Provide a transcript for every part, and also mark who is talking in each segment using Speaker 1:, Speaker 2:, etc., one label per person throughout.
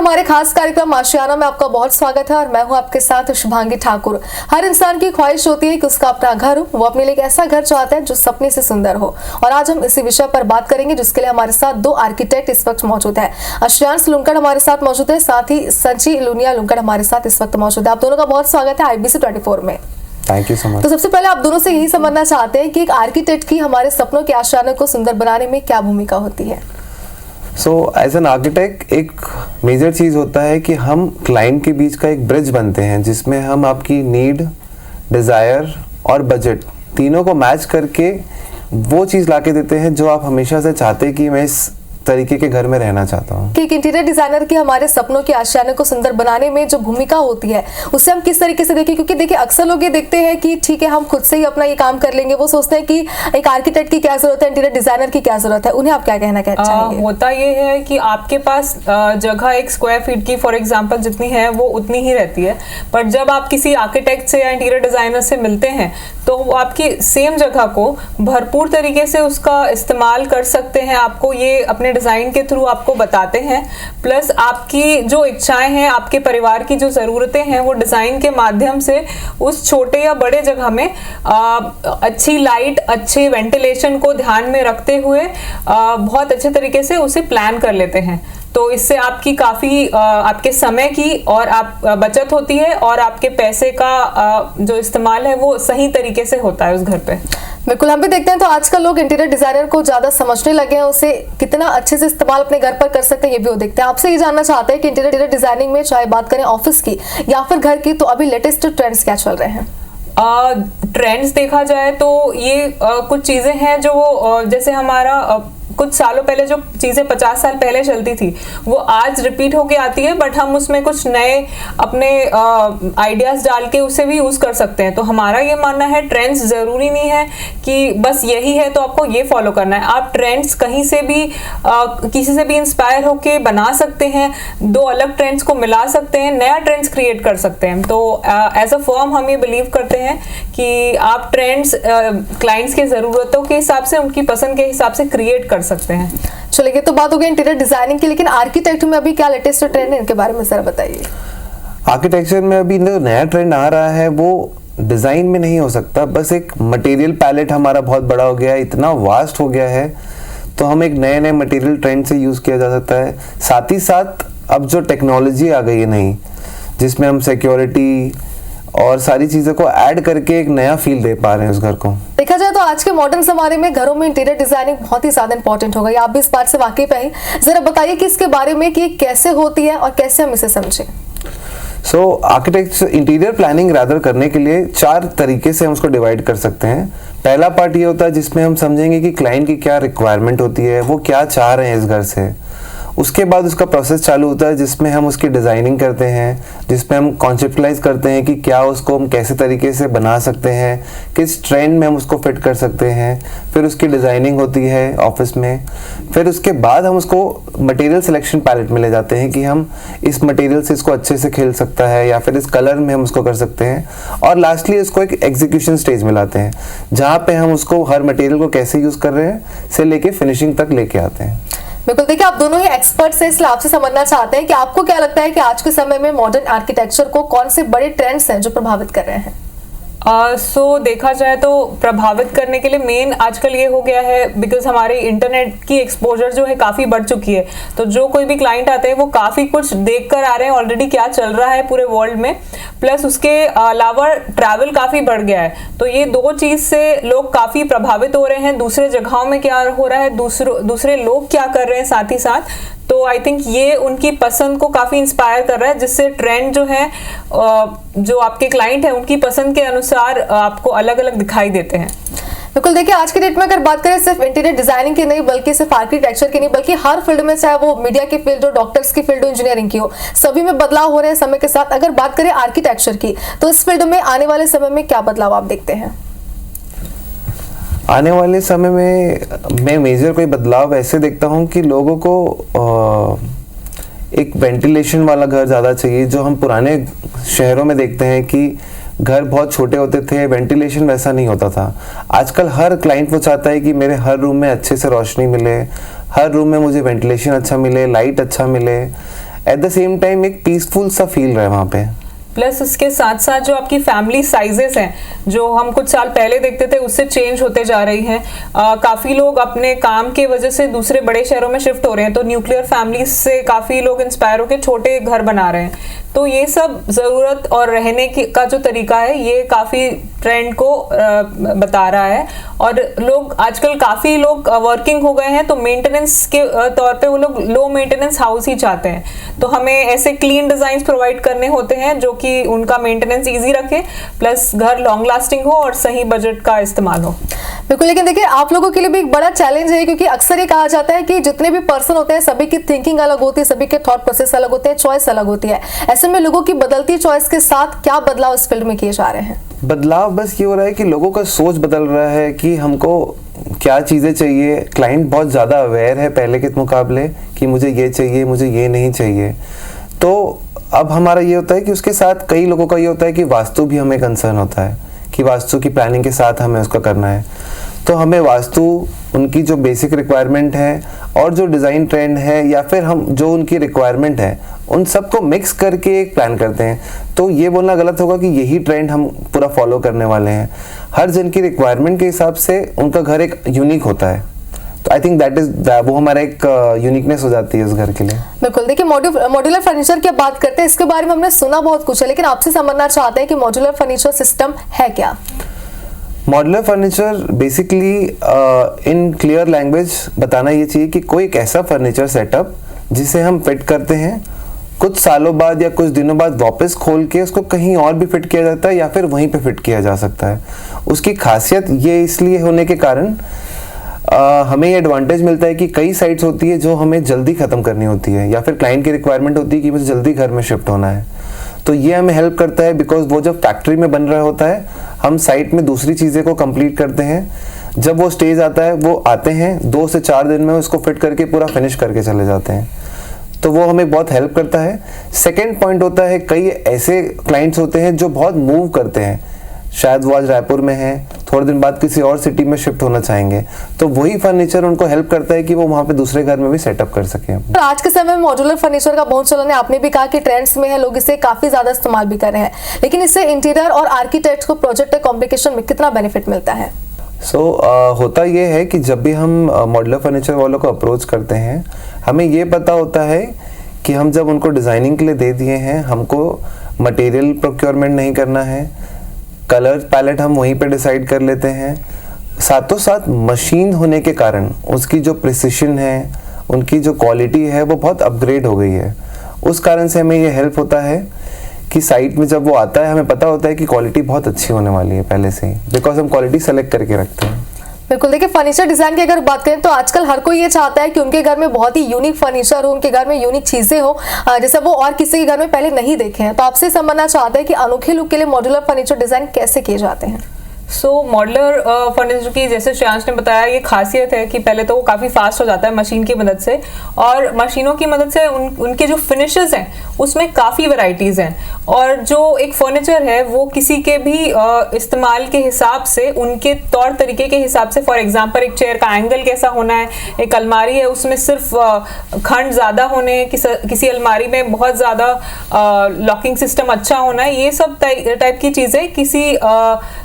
Speaker 1: हमारे खास कार्यक्रम आशियाना में आपका बहुत स्वागत है और मैं हूं आपके साथ शुभांगी ठाकुर। हर इंसान की ख्वाहिश होती है कि उसका अपना घर हो, वो अपने लिए एक ऐसा घर चाहता है जो सपने से सुंदर हो। और आज हम इसी विषय पर बात करेंगे जिसके लिए हमारे साथ दो आर्किटेक्ट इस वक्त मौजूद है। अश्यांश लुंकड़ हमारे साथ मौजूद है, साथ ही संची लुनिया लुंकड़ हमारे साथ इस वक्त मौजूद है। आप दोनों का बहुत स्वागत है IBC 24 में।
Speaker 2: Thank you so much.
Speaker 1: तो सबसे पहले आप दोनों से यही समझना चाहते हैं कि एक आर्किटेक्ट की हमारे सपनों के आशियाने को सुंदर बनाने में क्या भूमिका होती है।
Speaker 2: सो एज एन आर्किटेक्ट एक मेजर चीज़ होता है कि हम क्लाइंट के बीच का एक ब्रिज बनते हैं जिसमें हम आपकी नीड, डिज़ायर और बजट तीनों को मैच करके वो चीज़ लाके देते हैं जो आप हमेशा से चाहते हैं कि मैं इस तरीके के घर में रहना चाहता हूँ।
Speaker 1: कि एक इंटीरियर डिजाइनर की हमारे सपनों के आशियाने को सुंदर बनाने में जो भूमिका होती है उसे हम किस तरीके से देखें, क्योंकि देखिए अक्सर लोग ये देखते हैं कि ठीक है हम खुद से ही अपना ये काम कर लेंगे, वो सोचते हैं कि एक आर्किटेक्ट की क्या जरूरत है, इंटीरियर डिजाइनर की क्या जरूरत है। उन्हें आप क्या कहना चाहेंगे?
Speaker 3: होता ये है कि आपके पास जगह एक स्क्वायर फीट की फॉर एग्जांपल जितनी है वो उतनी ही रहती है, पर जब आप किसी आर्किटेक्ट से या इंटीरियर डिजाइनर से मिलते हैं तो वो आपकी सेम जगह को भरपूर तरीके से उसका इस्तेमाल कर सकते हैं। आपको ये अपने डिजाइन के थ्रू आपको बताते हैं, प्लस आपकी जो इच्छाएं हैं, आपके परिवार की जो ज़रूरतें हैं वो डिज़ाइन के माध्यम से उस छोटे या बड़े जगह में अच्छी लाइट, अच्छे वेंटिलेशन को ध्यान में रखते हुए बहुत अच्छे तरीके से उसे प्लान कर लेते हैं। तो इससे आपकी काफ़ी आपके समय की और आप बचत होती है और आपके पैसे का जो इस्तेमाल है वो सही तरीके से होता है उस घर पे।
Speaker 1: बिल्कुल, हम भी देखते हैं तो आजकल लोग इंटीरियर डिजाइनर को ज्यादा समझने लगे हैं, उसे कितना अच्छे से इस्तेमाल अपने घर पर कर सकते हैं ये भी वो देखते हैं। आपसे ये जानना चाहते हैं कि इंटीरियर डिजाइनिंग में चाहे बात करें ऑफिस की या फिर घर की, तो अभी लेटेस्ट ट्रेंड्स क्या चल रहे हैं?
Speaker 3: ट्रेंड्स देखा जाए तो ये कुछ चीज़ें हैं जो जैसे हमारा कुछ सालों पहले जो चीज़ें 50 साल पहले चलती थी वो आज रिपीट होके आती है, बट हम उसमें कुछ नए अपने आइडियाज़ डाल के उसे भी यूज़ कर सकते हैं। तो हमारा ये मानना है ट्रेंड्स ज़रूरी नहीं है कि बस यही है तो आपको ये फॉलो करना है। आप ट्रेंड्स कहीं से भी किसी से भी इंस्पायर होके बना सकते हैं, दो अलग ट्रेंड्स को मिला सकते हैं, नया ट्रेंड्स क्रिएट कर सकते हैं। तो एज अ फर्म हम ये बिलीव करते हैं कि आप ट्रेंड्स क्लाइंट्स के ज़रूरतों के हिसाब से, उनकी पसंद के हिसाब से क्रिएट कर सकते हैं।
Speaker 1: चलिए, तो बात हो गई इंटीरियर डिजाइनिंग की, लेकिन आर्किटेक्ट में अभी क्या लेटेस्ट ट्रेंड है, इनके बारे में जरा बताइए।
Speaker 2: आर्किटेक्चर में अभी जो नया ट्रेंड आ रहा है वो डिज़ाइन में नहीं हो सकता, बस एक मटेरियल पैलेट हमारा बहुत बड़ा हो गया है, इतना वास्ट हो गया है, तो हम एक नए नए मटेरियल ट्रेंड से यूज़ किया जा सकता है। साथ ही साथ अब जो टेक्नोलॉजी आ गई है नई, जिसमें हम सिक्योरिटी और सारी चीज़ों को ऐड करके एक नया फील दे पा रहे हैं उस घर को।
Speaker 1: देखा जाए तो आज के मॉडर्न ज़माने में घरों में इंटीरियर डिजाइनिंग बहुत ही ज्यादा इंपॉर्टेंट हो गई। आप भी इस बात से वाकिफ हैं, जरा बताइए कि इसके बारे में कि कैसे होती है और कैसे हम इसे समझें।
Speaker 2: सो आर्किटेक्ट इंटीरियर प्लानिंग रादर करने के लिए 4 तरीके से हम उसको डिवाइड कर सकते हैं। पहला पार्ट ये होता है जिसमें हम समझेंगे कि क्लाइंट की क्या रिक्वायरमेंट होती है, वो क्या चाह रहे हैं इस घर से। उसके बाद उसका प्रोसेस चालू होता है जिसमें हम उसकी डिज़ाइनिंग करते हैं, जिसमें हम कॉन्सेप्टलाइज करते हैं कि क्या उसको हम कैसे तरीके से बना सकते हैं, किस ट्रेंड में हम उसको फिट कर सकते हैं। फिर उसकी डिज़ाइनिंग होती है ऑफिस में। फिर उसके बाद हम उसको मटेरियल सिलेक्शन पैलेट में ले जाते हैं कि हम इस मटेरियल से इसको अच्छे से खेल सकता है या फिर इस कलर में हम उसको कर सकते हैं। और लास्टली उसको एक एग्जीक्यूशन स्टेज में लाते हैं जहाँ पे हम उसको हर मटेरियल को कैसे यूज़ कर रहे हैं से लेके फिनिशिंग तक लेके आते हैं।
Speaker 1: बिल्कुल, देखिए आप दोनों ही एक्सपर्ट्स हैं, इसलिए आपसे समझना चाहते हैं कि आपको क्या लगता है कि आज के समय में मॉडर्न आर्किटेक्चर को कौन से बड़े ट्रेंड्स हैं जो प्रभावित कर रहे हैं?
Speaker 3: देखा जाए तो प्रभावित करने के लिए मेन आजकल ये हो गया है बिकॉज हमारे इंटरनेट की एक्सपोजर जो है काफ़ी बढ़ चुकी है। तो जो कोई भी क्लाइंट आते हैं वो काफ़ी कुछ देख कर आ रहे हैं ऑलरेडी क्या चल रहा है पूरे वर्ल्ड में, प्लस उसके अलावा ट्रैवल काफ़ी बढ़ गया है। तो ये दो चीज़ से लोग काफ़ी प्रभावित हो रहे हैं। दूसरे जगहों में क्या हो रहा है, दूसरे लोग क्या कर रहे हैं साथ ही साथ, तो आई थिंक ये उनकी पसंद को काफ़ी इंस्पायर कर रहा है, जिससे ट्रेंड जो है जो आपके क्लाइंट हैं उनकी पसंद के अनुसार आपको अलग अलग दिखाई देते हैं।
Speaker 1: बिल्कुल, देखिए आज के डेट में अगर बात करें सिर्फ इंटीरियर डिजाइनिंग की नहीं बल्कि सिर्फ आर्किटेक्चर की नहीं बल्कि हर फील्ड में, चाहे वो मीडिया की फील्ड हो, डॉक्टर्स की फील्ड हो, इंजीनियरिंग की हो, सभी में बदलाव हो रहे हैं समय के साथ। अगर बात करें आर्किटेक्चर की तो इस फील्ड में आने वाले समय में क्या बदलाव आप देखते हैं?
Speaker 2: आने वाले समय में मैं मेजर कोई बदलाव ऐसे देखता हूँ कि लोगों को एक वेंटिलेशन वाला घर ज़्यादा चाहिए। जो हम पुराने शहरों में देखते हैं कि घर बहुत छोटे होते थे, वेंटिलेशन वैसा नहीं होता था। आजकल हर क्लाइंट वो चाहता है कि मेरे हर रूम में अच्छे से रोशनी मिले, हर रूम में मुझे वेंटिलेशन अच्छा मिले, लाइट अच्छा मिले। एट द सेम टाइम एक पीसफुल सा फील रहे वहाँ पे।
Speaker 3: प्लस उसके साथ साथ जो आपकी फैमिली साइजेस हैं जो हम कुछ साल पहले देखते थे उससे चेंज होते जा रही हैं। काफ़ी लोग अपने काम के वजह से दूसरे बड़े शहरों में शिफ्ट हो रहे हैं, तो न्यूक्लियर फैमिली से काफ़ी लोग इंस्पायर होकर छोटे घर बना रहे हैं। तो ये सब ज़रूरत और रहने का जो तरीका है ये काफ़ी ट्रेंड को बता रहा है। और लोग आजकल काफ़ी लोग वर्किंग हो गए हैं, तो मेंटेनेंस के तौर पे वो लोग लो मेंटेनेंस हाउस ही चाहते हैं। तो हमें ऐसे क्लीन डिज़ाइंस प्रोवाइड करने होते हैं जो कि उनका मेंटेनेंस इजी रखे, प्लस घर लॉन्ग लास्टिंग हो और सही बजट का इस्तेमाल हो।
Speaker 1: बिल्कुल, लेकिन देखिए आप लोगों के लिए भी एक बड़ा चैलेंज है, क्योंकि अक्सर ये कहा जाता है कि जितने भी पर्सन होते हैं सभी की थिंकिंग अलग होती है, सभी के थॉट प्रोसेस अलग होते हैं, चॉइस अलग होती है। ऐसे में लोगों की बदलती चॉइस के साथ क्या बदलाव इस फील्ड में किए जा रहे हैं?
Speaker 2: बदलाव बस ये हो रहा है कि लोगों का सोच बदल रहा है कि हमको क्या चीज़ें चाहिए। क्लाइंट बहुत ज़्यादा अवेयर है पहले के मुकाबले कि मुझे ये चाहिए, मुझे ये नहीं चाहिए। तो अब हमारा ये होता है कि उसके साथ कई लोगों का ये होता है कि वास्तु भी हमें कंसर्न होता है कि वास्तु की प्लानिंग के साथ हमें उसका करना है। तो हमें वास्तु, उनकी जो बेसिक रिक्वायरमेंट है और जो डिज़ाइन ट्रेंड है या फिर हम जो उनकी रिक्वायरमेंट है उन सबको मिक्स करके एक प्लान करते हैं। तो ये बोलना गलत होगा कि यही ट्रेंड हम पूरा फॉलो करने वाले हैं। हर जन की रिक्वायरमेंट के हिसाब से उनका घर एक यूनिक होता है। तो आई थिंक दैट इज वो हमारा एक यूनिकनेस हो जाती है उस घर के लिए।
Speaker 1: बिल्कुल, देखिए मॉड्यूलर फर्नीचर की बात करते हैं, इसके बारे में हमने सुना बहुत कुछ है, लेकिन आपसे समझना चाहते हैं कि मॉड्यूलर फर्नीचर सिस्टम है क्या?
Speaker 2: Modular furniture basically in clear language बताना ये चाहिए कि कोई एक ऐसा फर्नीचर सेटअप जिसे हम फिट करते हैं, कुछ सालों बाद या कुछ दिनों बाद वापस खोल के उसको कहीं और भी फिट किया जाता है या फिर वहीं पे फिट किया जा सकता है। उसकी खासियत ये इसलिए होने के कारण हमें ये एडवांटेज मिलता है कि कई साइट्स होती है जो हमें जल्दी ख़त्म करनी होती है या फिर क्लाइंट की रिक्वायरमेंट होती है कि मुझे जल्दी घर में शिफ्ट होना है। तो ये हमें हेल्प करता है बिकॉज वो जब फैक्ट्री में बन रहा होता है हम साइट में दूसरी चीज़ें को कंप्लीट करते हैं। जब वो स्टेज आता है वो आते हैं 2 से 4 दिन में उसको फिट करके पूरा फिनिश करके चले जाते हैं। तो वो हमें बहुत हेल्प करता है। सेकेंड पॉइंट होता है कई ऐसे क्लाइंट्स होते हैं जो बहुत मूव करते हैं, शायद वो आज रायपुर में है, थोड़े दिन बाद किसी और सिटी में शिफ्ट होना चाहेंगे, तो वही फर्नीचर उनको हेल्प करता है कि वो वहाँ पे दूसरे घर में भी सेटअप कर सकें।
Speaker 1: तो आज के समय में मॉड्यूलर फर्नीचर का बहुत चलन है, आपने भी कहा कि ट्रेंड्स में है, लोग इसे काफी ज्यादा इस्तेमाल भी कर रहे हैं, लेकिन इससे इंटीरियर और आर्किटेक्ट को प्रोजेक्ट कॉम्प्लिकेशन में कितना बेनिफिट मिलता है?
Speaker 2: होता ये है कि जब भी हम मॉड्यूलर फर्नीचर वालों को अप्रोच करते हैं हमें ये पता होता है कि हम जब उनको डिज़ाइनिंग के लिए दे दिए हैं हमको मटेरियल प्रोक्योरमेंट नहीं करना है, कलर पैलेट हम वहीं पे डिसाइड कर लेते हैं। साथों साथ मशीन होने के कारण उसकी जो प्रिसिशन है, उनकी जो क्वालिटी है वो बहुत अपग्रेड हो गई है। उस कारण से हमें ये हेल्प होता है कि साइट में जब वो आता है हमें पता होता है कि क्वालिटी बहुत अच्छी होने वाली है पहले से ही, बिकॉज हम क्वालिटी सेलेक्ट करके रखते हैं।
Speaker 1: बिल्कुल, देखिए फर्नीचर डिजाइन की अगर बात करें तो आजकल हर कोई ये चाहता है कि उनके घर में बहुत ही यूनिक फर्नीचर हो, उनके घर में यूनिक चीजें हो जैसे वो और किसी के घर में पहले नहीं देखे हैं। तो आपसे समझना चाहते हैं कि अनोखे लुक के लिए मॉड्यूलर फर्नीचर डिजाइन कैसे किए जाते हैं?
Speaker 3: मॉडलर फर्नीचर की जैसे श्रेयांश ने बताया ये खासियत है कि पहले तो वो काफ़ी फास्ट हो जाता है मशीन की मदद से, और मशीनों की मदद से उनके जो फिनिशेस हैं उसमें काफ़ी वैरायटीज़ हैं, और जो एक फर्नीचर है वो किसी के भी इस्तेमाल के हिसाब से, उनके तौर तरीके के हिसाब से, फॉर एग्जांपल एक चेयर का एंगल कैसा होना है, एक अलमारी है उसमें सिर्फ खंड ज़्यादा होने, किसी अलमारी में बहुत ज़्यादा लॉकिंग सिस्टम अच्छा होना है, ये सब टाइप की चीज़ें किसी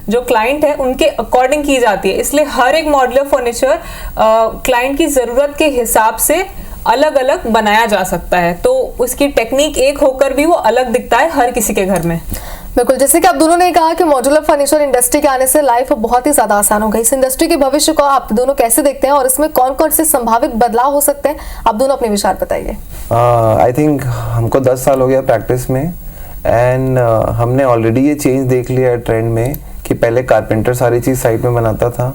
Speaker 3: जो क्लाइंट है उनके अकॉर्डिंग की जाती है। इसलिए हर एक मॉड्यूलर फर्नीचर क्लाइंट की ज़रूरत के हिसाब से अलग अलग बनाया जा सकता है, तो उसकी टेक्निक एक होकर भी वो अलग दिखता है हर किसी के घर में।
Speaker 1: बिल्कुल, जैसे कि आप दोनों ने कहा कि मॉड्यूलर फर्नीचर इंडस्ट्री के आने से लाइफ बहुत ही ज्यादा आसान हो गई। इस इंडस्ट्री के भविष्य को आप दोनों कैसे देखते हैं और इसमें कौन कौन से संभावित बदलाव हो सकते हैं? आप दोनों अपने विचार बताइए।
Speaker 2: आई थिंक हमको 10 साल हो गया प्रैक्टिस में, एंड हमने ऑलरेडी ये चेंज देख लिया है ट्रेंड में कि पहले कारपेंटर सारी चीज़ साइड में बनाता था,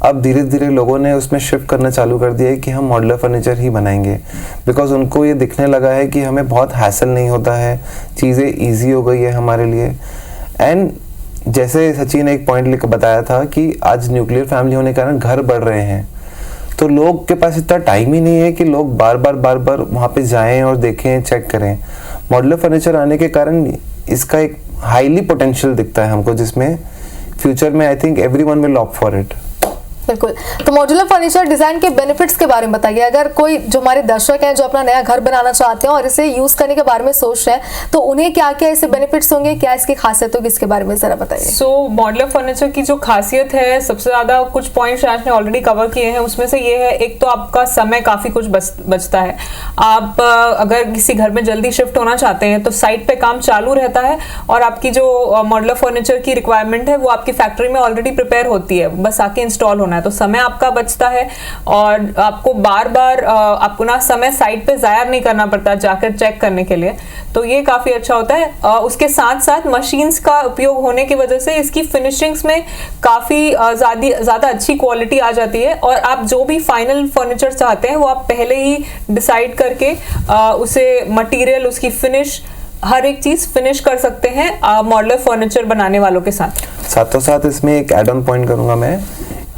Speaker 2: अब धीरे धीरे लोगों ने उसमें शिफ्ट करना चालू कर दिया है कि हम मॉड्यूलर फर्नीचर ही बनाएंगे, बिकॉज उनको ये दिखने लगा है कि हमें बहुत हैसल नहीं होता है, चीज़ें ईजी हो गई है हमारे लिए। एंड जैसे सचिन ने एक पॉइंट लिख बताया था कि आज न्यूक्लियर फैमिली होने के कारण घर बढ़ रहे हैं, तो लोग के पास इतना टाइम ही नहीं है कि लोग बार बार वहाँ पे जाएं और देखें, चेक करें। मॉड्यूलर फर्नीचर आने के कारण इसका एक हाईली पोटेंशियल दिखता है हमको, जिसमें फ्यूचर में I think everyone will opt for it.
Speaker 1: बिल्कुल। तो मॉड्यूलर फर्नीचर डिजाइन के बेनिफिट्स के बारे में बताइए। अगर कोई जो हमारे दर्शक हैं जो अपना नया घर बनाना चाहते हैं और इसे यूज करने के बारे में सोच रहे हैं, तो उन्हें क्या क्या इससे बेनिफिट्स होंगे, क्या इसकी खासियत होगी, इसके बारे में जरा बताइए।
Speaker 3: सो मॉड्यूलर फर्नीचर की जो खासियत है, सबसे ज्यादा कुछ पॉइंट्स आज ने ऑलरेडी कवर किए हैं, उसमें से ये है, एक तो आपका समय काफी कुछ बचता है। आप अगर किसी घर में जल्दी शिफ्ट होना चाहते हैं तो साइट पे काम चालू रहता है और आपकी जो मॉड्यूलर फर्नीचर की रिक्वायरमेंट है वो आपकी फैक्ट्री में ऑलरेडी प्रिपेयर होती है, बस आके इंस्टॉल होना है। तो समय आपका बचता है और आपको बार बार अपना समय साइट पे जाया नहीं करना पड़ता जाकर चेक करने के लिए, तो ये काफी अच्छा होता है। उसके साथ साथ मशीन्स का उपयोग होने की वजह से इसकी फिनिशिंग्स में काफी ज्यादा अच्छी क्वालिटी आ जाती है और आप जो भी फाइनल फर्नीचर चाहते हैं वो आप पहले ही डिसाइड करके उसे मटेरियल, उसकी फिनिश, हर एक चीज फिनिश कर सकते हैं मॉड्यूलर फर्नीचर बनाने वालों के साथ।
Speaker 2: साथों साथ इसमें एक एड ऑन पॉइंट करूंगा मैं।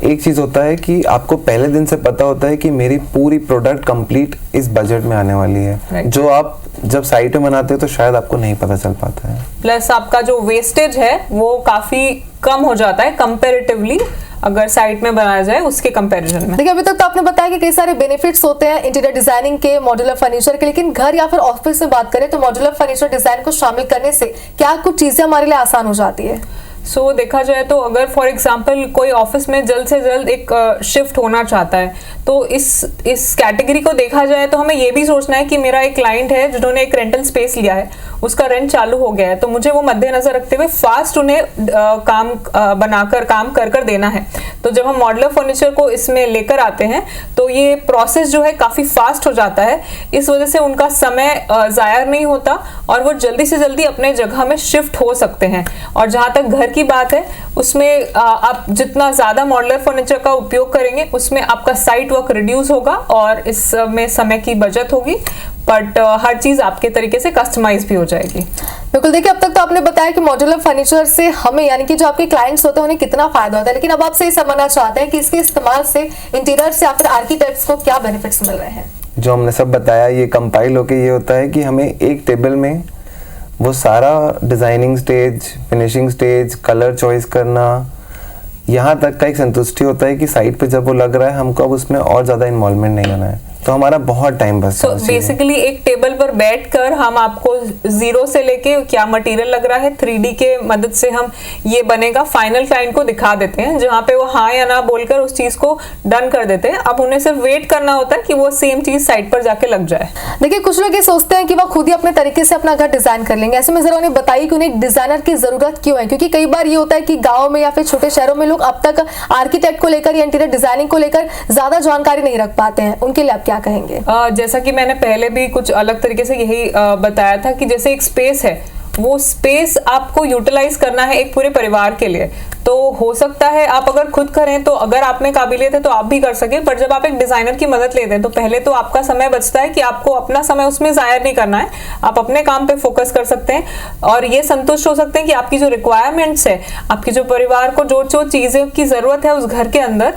Speaker 2: एक चीज होता है कि आपको पहले दिन से पता होता है कि मेरी पूरी प्रोडक्ट कंप्लीट इस बजट में आने वाली है, जो आप जब साइट में बनाते हो तो शायद आपको नहीं पता चल पाता है।
Speaker 3: प्लस आपका जो वेस्टेज है वो काफी कम हो जाता है कंपैरेटिवली, अगर साइट में बनाया जाए उसके कंपैरिजन में।
Speaker 1: देखिए, अभी तक तो आपने बताया कि कई सारे बेनिफिट्स होते हैं इंटीरियर डिजाइनिंग के मॉड्यूलर फर्नीचर के, लेकिन घर या फिर ऑफिस में बात करें तो मॉड्यूलर फर्नीचर डिजाइन को शामिल करने से क्या कुछ चीजें हमारे लिए आसान हो जाती है?
Speaker 3: सो देखा जाए तो अगर फॉर एग्जांपल कोई ऑफिस में जल्द से जल्द एक शिफ्ट होना चाहता है तो इस कैटेगरी को देखा जाए तो हमें ये भी सोचना है कि मेरा एक क्लाइंट है जिन्होंने एक रेंटल स्पेस लिया है, उसका रेंट चालू हो गया है, तो मुझे वो मद्देनजर रखते हुए फास्ट उन्हें काम बनाकर काम कर देना है। तो जब हम मॉड्यूलर फर्नीचर को इसमें लेकर आते हैं तो ये प्रोसेस जो है काफी फास्ट हो जाता है, इस वजह से उनका समय जाया नहीं होता और वो जल्दी से जल्दी अपने जगह में शिफ्ट हो सकते हैं। और जहां तक घर की बात है, उसमें आप जितना ज्यादा मॉड्यूलर फर्नीचर का उपयोग करेंगे उसमें आपका साइट वर्क रिड्यूस होगा और इसमें समय की बचत होगी, बट हर चीज आपके तरीके से कस्टमाइज भी हो जाएगी।
Speaker 1: बिल्कुल। देखिए, अब तक तो आपने बताया कि मॉड्यूलर फर्नीचर से हमें यानी कि जो आपके क्लाइंट्स होते हैं उन्हें कितना फायदा होता है, लेकिन अब आपसे ये समझना चाहते हैं कि इसके इस्तेमाल से इंटीरियर से या फिर आर्किटेक्ट्स को क्या बेनिफिट्स मिल रहे हैं।
Speaker 2: जो हमने सब बताया ये कंपाइल होके ये होता है कि हमें एक टेबल में वो सारा designing stage, finishing stage, colour choice करना, यहाँ तक का एक संतुष्टि होता है कि साइट पे जब वो लग रहा है हमको अब उसमें और ज़्यादा इन्वॉल्वमेंट नहीं होना है, तो हमारा बहुत टाइम बच
Speaker 3: जाता है। बेसिकली एक टेबल पर बैठकर हम आपको जीरो से लेके क्या मटेरियल लग रहा है 3D के मदद से हम ये बनेगा फाइनल क्लाइंट को दिखा देते हैं, जहाँ पे वो हाँ या ना बोलकर उस चीज को डन कर देते हैं। अब उन्हें सिर्फ वेट करना होता है कि वो सेम चीज साइट पर जाके लग जाए।
Speaker 1: देखिए, कुछ लोग ये सोचते हैं कि वो खुद ही अपने तरीके से अपना घर डिजाइन कर लेंगे, ऐसे में जरा उन्हें बताइए कि उन्हें एक डिजाइनर की जरूरत क्यों है, क्योंकि कई बार ये होता है कि गाँव में या फिर छोटे शहरों में लोग अब तक आर्किटेक्ट को लेकर या इंटीरियर डिजाइनिंग को लेकर ज्यादा जानकारी नहीं रख पाते हैं, उनके लिए आप क्या कहेंगे?
Speaker 3: जैसा कि मैंने पहले भी कुछ अलग तरीके से यही बताया था कि जैसे एक स्पेस है, वो स्पेस आपको यूटिलाइज करना है एक पूरे परिवार के लिए, तो हो सकता है आप अगर खुद करें तो अगर आप में काबिलियत है तो आप भी कर सकें, पर जब आप एक डिजाइनर की मदद लेते हैं तो पहले तो आपका समय बचता है कि आपको अपना समय उसमें जाया नहीं करना है, आप अपने काम पे फोकस कर सकते हैं और ये संतुष्ट हो सकते हैं कि आपकी जो रिक्वायरमेंट्स है, आपकी जो परिवार को जो जो चीज़ों की ज़रूरत है उस घर के अंदर,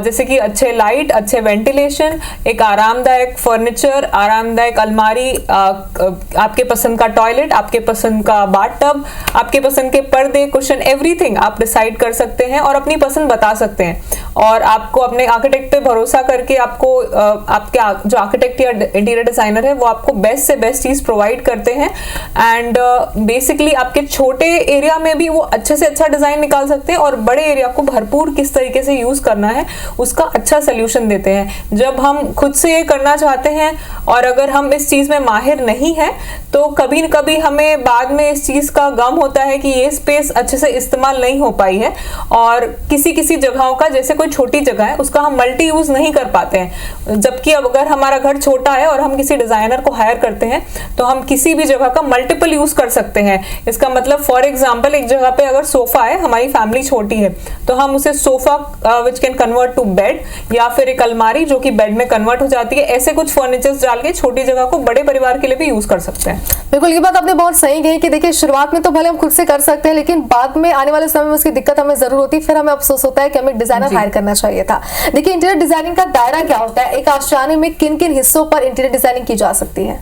Speaker 3: जैसे कि अच्छे लाइट, अच्छे वेंटिलेशन, एक आरामदायक फर्नीचर, आरामदायक अलमारी, आपके पसंद का टॉयलेट, आपके पसंद का बाथटब, आपके पसंद के पर्दे, कुशन, एवरीथिंग आप डिसाइड कर सकते हैं और अपनी पसंद बता सकते हैं। और आपको अपने आर्किटेक्ट पे भरोसा करके आपको आपके जो आर्किटेक्ट या इंटीरियर डिजाइनर है वो आपको बेस्ट से बेस्ट चीज प्रोवाइड करते हैं एंड बेसिकली आपके छोटे एरिया में भी वो अच्छे से अच्छा डिजाइन निकाल सकते हैं और बड़े एरिया को भरपूर किस तरीके से यूज करना है उसका अच्छा सोल्यूशन देते हैं। जब हम खुद से ये करना चाहते हैं और अगर हम इस चीज में माहिर नहीं है तो कभी न कभी हमें बाद में इस चीज का गम होता है कि ये स्पेस अच्छे से इस्तेमाल नहीं हो पाई है और किसी किसी जगहों का, जैसे कोई छोटी जगह है उसका हम मल्टी यूज नहीं कर पाते हैं, जबकि अब अगर हमारा घर छोटा है और हम किसी डिजाइनर को हायर करते हैं तो हम किसी भी जगह का मल्टीपल यूज कर सकते हैं। इसका मतलब फॉर एग्जांपल एक जगह पे अगर सोफा है, हमारी फैमिली छोटी है तो हम उसे sofa which can convert to bed या फिर एक अलमारी जो कि बेड में कन्वर्ट हो जाती है, ऐसे कुछ फर्नीचर्स डाल के छोटी जगह को बड़े परिवार के लिए भी यूज कर सकते हैं।
Speaker 1: बिल्कुल, ये बात आपने बहुत सही कही कि देखिए शुरुआत में तो भले हम खुद से कर सकते हैं लेकिन बाद में आने वाले समय में उसकी दिक्कत हमें जरूर होती है, फिर हमें अफसोस होता है कि हमें डिजाइनर हायर करना चाहिए था। देखिए, इंटीरियर डिजाइनिंग का दायरा क्या होता है, एक आशियाने में किन किन हिस्सों पर इंटीरियर डिजाइनिंग की जा सकती है?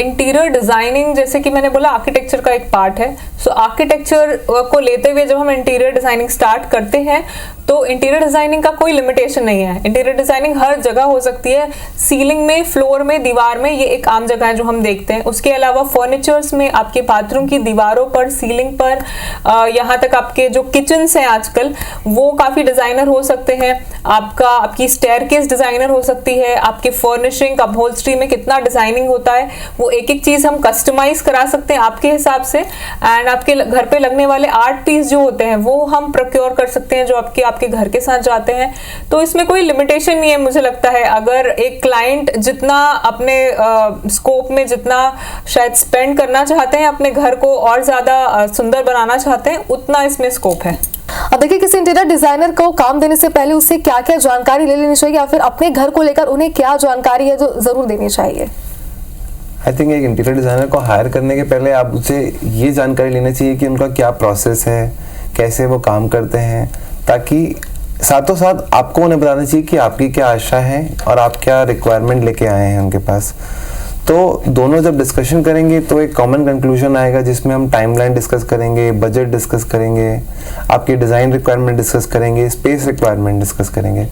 Speaker 3: इंटीरियर डिजाइनिंग जैसे कि मैंने बोला आर्किटेक्चर का एक पार्ट है, सो आर्किटेक्चर को लेते हुए जब हम इंटीरियर डिजाइनिंग स्टार्ट करते हैं तो इंटीरियर डिजाइनिंग का कोई लिमिटेशन नहीं है। इंटीरियर डिजाइनिंग हर जगह हो सकती है, सीलिंग में, फ्लोर में, दीवार में, ये एक आम जगह है जो हम देखते हैं। उसके अलावा फर्नीचर्स में, आपके बाथरूम की दीवारों पर, सीलिंग पर, यहाँ तक आपके जो किचन्स हैं आजकल वो काफ़ी डिज़ाइनर हो सकते हैं। आपकी स्टेयरकेस डिज़ाइनर हो सकती है। आपके फर्निशिंग, अपहोल्स्ट्री में कितना डिज़ाइनिंग होता है, वो एक एक चीज़ हम कस्टमाइज करा सकते हैं आपके हिसाब से। एंड आपके घर पे लगने वाले आर्ट पीस जो होते हैं वो हम प्रोक्योर कर सकते हैं जो आपके घर के साथ जाते हैं। तो इसमें कोई लिमिटेशन नहीं है मुझे लगता है। अगर एक क्लाइंट जितना अपने स्कोप में जितना शायद स्पेंड करना चाहते हैं, अपने घर को और ज़्यादा सुंदर बनाना चाहते हैं, उतना इसमें स्कोप है।
Speaker 1: अब देखिए, किसी इंटीरियर डिजाइनर को काम देने से पहले उससे क्या क्या जानकारी ले लेनी चाहिए, या फिर अपने घर को लेकर उन्हें क्या जानकारी है जो जरूर देनी चाहिए?
Speaker 2: आई थिंक एक इंटीरियर डिज़ाइनर को हायर करने के पहले आप उससे ये जानकारी लेनी चाहिए कि उनका क्या प्रोसेस है, कैसे वो काम करते हैं, ताकि साथों साथ आपको उन्हें बताना चाहिए कि आपकी क्या आशा है और आप क्या रिक्वायरमेंट लेके आए हैं उनके पास। तो दोनों जब डिस्कशन करेंगे तो एक कॉमन कंक्लूजन आएगा जिसमें हम टाइमलाइन डिस्कस करेंगे, बजट डिस्कस करेंगे, आपकी डिज़ाइन रिक्वायरमेंट डिस्कस करेंगे, स्पेस रिक्वायरमेंट डिस्कस करेंगे।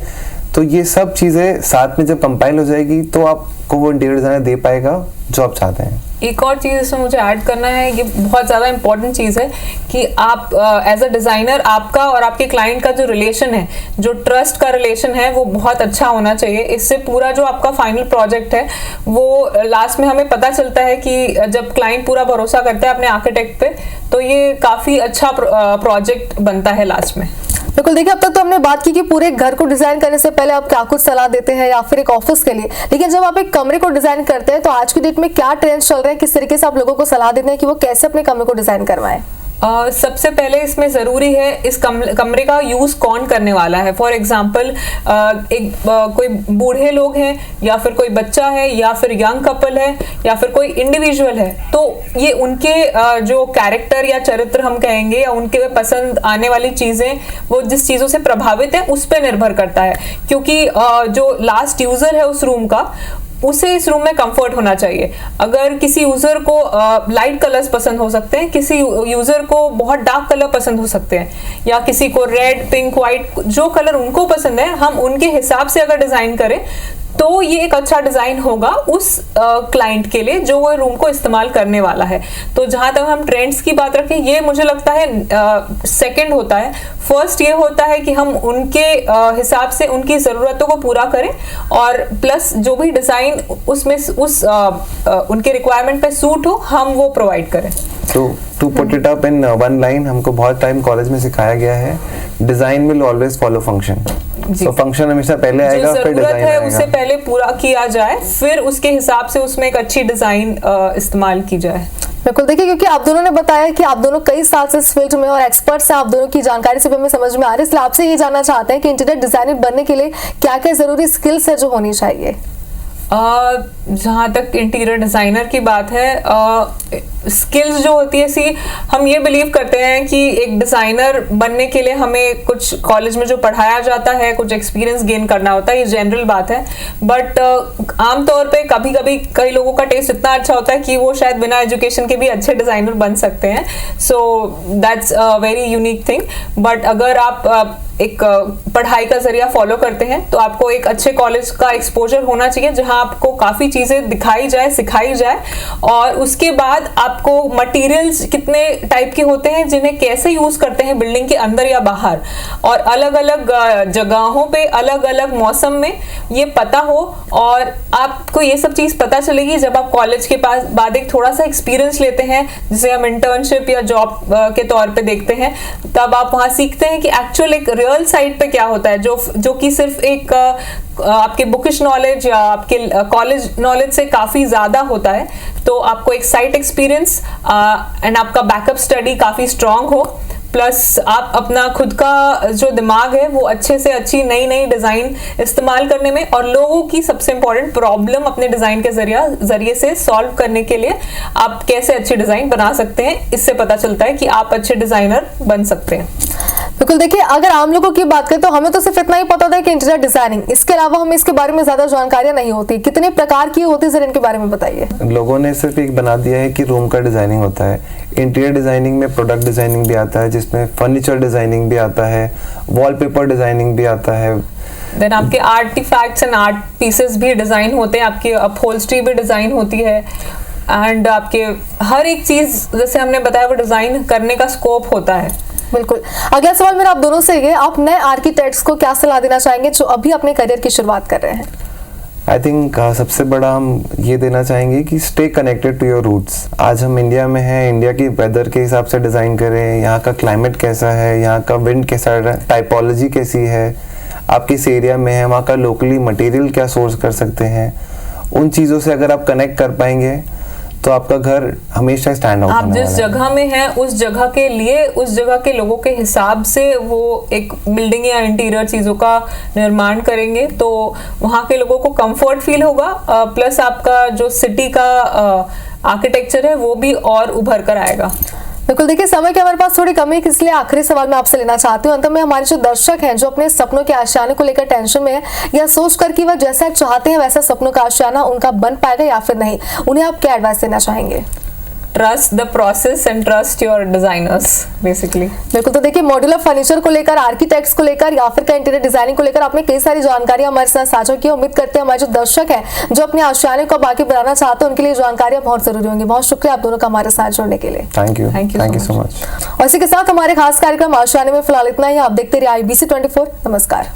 Speaker 2: तो ये सब चीज़ें साथ में जब कंपाइल हो जाएगी तो आपको वो इंटीरियर डिज़ाइनर दे पाएगा जो आप चाहते हैं।
Speaker 3: एक और चीज़ इसमें मुझे ऐड करना है, ये बहुत ज़्यादा इंपॉर्टेंट चीज़ है कि आप एज अ डिज़ाइनर, आपका और आपके क्लाइंट का जो रिलेशन है, जो ट्रस्ट का रिलेशन है, वो बहुत अच्छा होना चाहिए। इससे पूरा जो आपका फाइनल प्रोजेक्ट है वो लास्ट में हमें पता चलता है कि जब क्लाइंट पूरा भरोसा करता है अपने आर्किटेक्ट पे, तो ये काफ़ी अच्छा प्रोजेक्ट बनता है लास्ट में।
Speaker 1: बिल्कुल। देखिए, अब तक तो हमने बात की कि पूरे घर को डिजाइन करने से पहले आप क्या कुछ सलाह देते हैं या फिर एक ऑफिस के लिए, लेकिन जब आप एक कमरे को डिजाइन करते हैं तो आज की डेट में क्या ट्रेंड्स चल रहे हैं, किस तरीके से आप लोगों को सलाह देते हैं कि वो कैसे अपने कमरे को डिजाइन करवाएं?
Speaker 3: सबसे पहले इसमें ज़रूरी है इस कमरे का यूज़ कौन करने वाला है। फॉर एग्जांपल कोई बूढ़े लोग हैं, या फिर कोई बच्चा है, या फिर यंग कपल है, या फिर कोई इंडिविजुअल है, तो ये उनके जो कैरेक्टर या चरित्र हम कहेंगे, या उनके पसंद आने वाली चीज़ें, वो जिस चीज़ों से प्रभावित है उस पर निर्भर करता है। क्योंकि जो लास्ट यूज़र है उस रूम का, उसे इस रूम में कंफर्ट होना चाहिए। अगर किसी यूजर को लाइट कलर्स पसंद हो सकते हैं, किसी यूजर को बहुत डार्क कलर पसंद हो सकते हैं, या किसी को रेड, पिंक, व्हाइट, जो कलर उनको पसंद है, हम उनके हिसाब से अगर डिजाइन करें तो ये एक अच्छा डिजाइन होगा उस क्लाइंट के लिए जो वो रूम को इस्तेमाल करने वाला है। तो जहां तक हम ट्रेंड्स की बात रखें, ये मुझे लगता है सेकंड होता है। फर्स्ट ये होता है कि हम उनके हिसाब से उनकी ज़रूरतों को पूरा करें, और प्लस जो भी डिज़ाइन उसमें उनके रिक्वायरमेंट पे सूट हो, हम वो प्रोवाइड करें।
Speaker 2: तो to put it up in one line, हमको बहुत टाइम कॉलेज में सिखाया गया है, design will always follow function. तो फंक्शन हमेशा पहले आएगा, फिर डिजाइन आएगा।
Speaker 3: उसे पहले पूरा किया जाए, फिर उसके हिसाब से उसमें एक अच्छी डिजाइन इस्तेमाल की जाए।
Speaker 1: बिल्कुल। देखिए, क्योंकि आप दोनों ने बताया कि आप दोनों कई साल से इस फील्ड में और एक्सपर्ट्स हैं, आप दोनों की जानकारी से भी हमें समझ में आ रही है, इसलिए आपसे ये जानना चाहते हैं कि इंटीरियर डिजाइनर बनने के लिए क्या क्या जरूरी स्किल्स है जो होनी चाहिए?
Speaker 3: जहाँ तक इंटीरियर डिज़ाइनर की बात है, स्किल्स जो होती है, हम ये बिलीव करते हैं कि एक डिज़ाइनर बनने के लिए हमें कुछ कॉलेज में जो पढ़ाया जाता है, कुछ एक्सपीरियंस गेन करना होता है, ये जनरल बात है। बट आमतौर पे कभी कभी कई लोगों का टेस्ट इतना अच्छा होता है कि वो शायद बिना एजुकेशन के भी अच्छे डिज़ाइनर बन सकते हैं। So that's a very unique thing. But अगर आप एक पढ़ाई का जरिया फॉलो करते हैं तो आपको एक अच्छे कॉलेज का एक्सपोजर होना चाहिए, जहां आपको काफ़ी चीज़ें दिखाई जाए, सिखाई जाए, और उसके बाद आपको मटेरियल्स कितने टाइप के होते हैं, जिन्हें कैसे यूज़ करते हैं बिल्डिंग के अंदर या बाहर, और अलग अलग जगहों पे अलग अलग मौसम में ये पता हो। और आपको ये सब चीज़ पता चलेगी जब आप कॉलेज के पास बाद एक थोड़ा सा एक्सपीरियंस लेते हैं, जिसे हम इंटर्नशिप या जॉब के तौर पे देखते हैं। तब आप वहाँ सीखते हैं कि एक्चुअल एक रियल साइड पे क्या होता है, जो कि सिर्फ एक आपके बुकिश नॉलेज या आपके कॉलेज नॉलेज से काफ़ी ज़्यादा होता है। तो आपको एक साइट एक्सपीरियंस एंड आपका बैकअप स्टडी काफ़ी स्ट्रांग हो, प्लस आप अपना खुद का जो दिमाग है वो अच्छे से अच्छी नई नई डिज़ाइन इस्तेमाल करने में, और लोगों की सबसे इम्पोर्टेंट प्रॉब्लम अपने डिज़ाइन के जरिए से सॉल्व करने के लिए आप कैसे अच्छी डिज़ाइन बना सकते हैं, इससे पता चलता है कि आप अच्छे डिज़ाइनर बन सकते हैं।
Speaker 1: बिल्कुल। देखिए, अगर आम लोगों की बात करें तो हमें तो सिर्फ इतना ही पता होता है कि इंटीरियर डिजाइनिंग, इसके अलावा हमें इसके बारे में ज्यादा जानकारियां नहीं होती। कितने प्रकार की होती है सर, इनके बारे में बताइए।
Speaker 2: लोगों ने सिर्फ एक बना दिया है कि रूम का डिजाइनिंग होता है। इंटीरियर डिजाइनिंग में प्रोडक्ट डिजाइनिंग भी आता है, जिसमें फर्नीचर डिजाइनिंग भी आता है, वॉलपेपर डिजाइनिंग भी आता है।
Speaker 3: देन आपके आर्टिफैक्ट्स एंड आर्ट पीसेस भी डिजाइन होते हैं, आपकी अपहोल्स्ट्री भी डिजाइन होती है, एंड आपके हर एक चीज जैसे हमने बताया वो डिजाइन करने का स्कोप होता है।
Speaker 1: बिल्कुल। अगला सवाल मेरा आप दोनों से ये, आप नए आर्किटेक्ट्स को क्या सलाह देना चाहेंगे जो अभी अपने करियर की शुरुआत कर रहे हैं?
Speaker 2: आई थिंक सबसे बड़ा हम ये देना चाहेंगे कि stay connected to your roots. आज हम इंडिया में हैं, इंडिया की वेदर के हिसाब से डिज़ाइन करें, यहाँ का क्लाइमेट कैसा है, यहाँ का विंड कैसा है, टाइपोलॉजी कैसी है, आप किस एरिया में है, वहाँ का लोकली मटेरियल क्या सोर्स कर सकते हैं, उन चीज़ों से अगर आप कनेक्ट कर पाएंगे तो आपका घर हमेशा स्टैंड आउट
Speaker 3: आप जिस जगह में हैं उस जगह के लिए, उस जगह के लोगों के हिसाब से वो एक बिल्डिंग या इंटीरियर चीज़ों का निर्माण करेंगे तो वहाँ के लोगों को कंफर्ट फील होगा, प्लस आपका जो सिटी का आर्किटेक्चर है वो भी और उभर कर आएगा।
Speaker 1: बिल्कुल। देखिए समय की हमारे पास थोड़ी कमी है, इसलिए आखिरी सवाल मैं आपसे लेना चाहती हूँ। अंत में हमारे जो दर्शक हैं जो अपने सपनों के आशियाने को लेकर टेंशन में है या सोच कर कि वह जैसा चाहते हैं वैसा सपनों का आशियाना उनका बन पाएगा या फिर नहीं, उन्हें आप क्या एडवाइस देना चाहेंगे?
Speaker 3: Trust the process and trust your designers basically.
Speaker 1: बिल्कुल। तो देखिए मॉड्यूलर फर्नीचर को लेकर, आर्किटेक्ट्स को लेकर या फिर इंटीरियर डिजाइनिंग को लेकर आपने कई सारी जानकारी हमारे साथ साझा की। उम्मीद करते हैं हमारे जो दर्शक हैं जो अपने आशियाने को बाकी बनाना चाहते हैं उनके लिए जानकारियां बहुत जरूरी होंगी। बहुत शुक्रिया आप दोनों का हमारे साथ जुड़ने के लिए।
Speaker 2: Thank you so much.
Speaker 1: और इसी के साथ हमारे खास कार्यक्रम आशियाने में फिलहाल इतना ही। आप देखते रहिए IBC 24। नमस्कार।